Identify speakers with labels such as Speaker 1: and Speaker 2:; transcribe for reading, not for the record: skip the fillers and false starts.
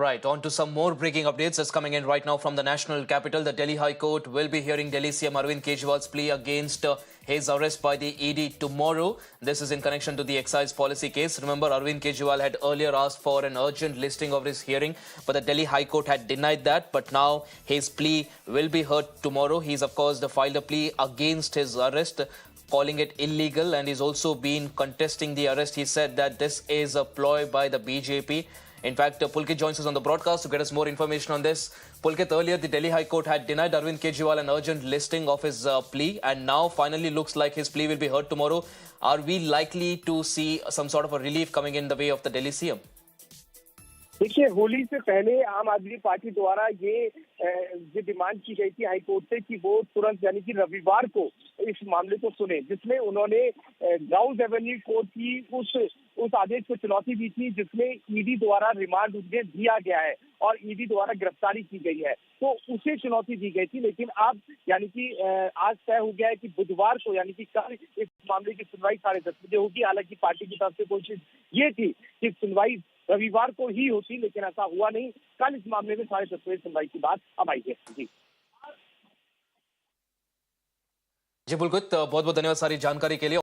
Speaker 1: right, on to some more breaking updates that's coming in right now from the national capital. The Delhi High Court will be hearing Delhi CM Arvind Kejriwal's plea against his arrest by the ED tomorrow. This is in connection to the excise policy case. Remember, Arvind Kejriwal had earlier asked for an urgent listing of his hearing, but the Delhi High Court had denied that. But now his plea will be heard tomorrow. He's, of course, filed a plea against his arrest, calling it illegal, and he's also been contesting the arrest. He said that this is a ploy by the BJP. In fact, Pulkit joins us on the broadcast to get us more information on this. Pulkit, earlier the Delhi High Court had denied Arvind Kejriwal an urgent listing of his plea, and now finally looks like his plea will be heard tomorrow. Are we likely to see some sort of a relief coming in the way of the Delhi CM?
Speaker 2: देखिए, होली से पहले आम आदमी party द्वारा ये demand की गई थी हाई कोर्ट से कि वो तुरंत यानी कि रविवार को इस मामले को सुने, जिसमें उन्होंने गाउस एवेन्यू कोर्ट की उस आदेश को चुनौती दी थी जिसमें ईडी द्वारा रिमांड उन्हें दिया गया है और ईडी द्वारा गिरफ्तारी की गई है, तो उसे चुनौती दी गई थी। लेकिन अब यानी कि आज तय हो गया है कि बुधवार को यानी कि कल इस मामले की सुनवाई 10:30 बजे होगी। हालांकि पार्टी की तरफ से कोशिश ये थी कि सुनवाई रविवार को ही होती, लेकिन ऐसा हुआ नहीं। कल इस मामले में 10:30 बजे सुनवाई की बात अब आई है।
Speaker 1: जी पुलकित, बहुत बहुत धन्यवाद सारी जानकारी के लिए।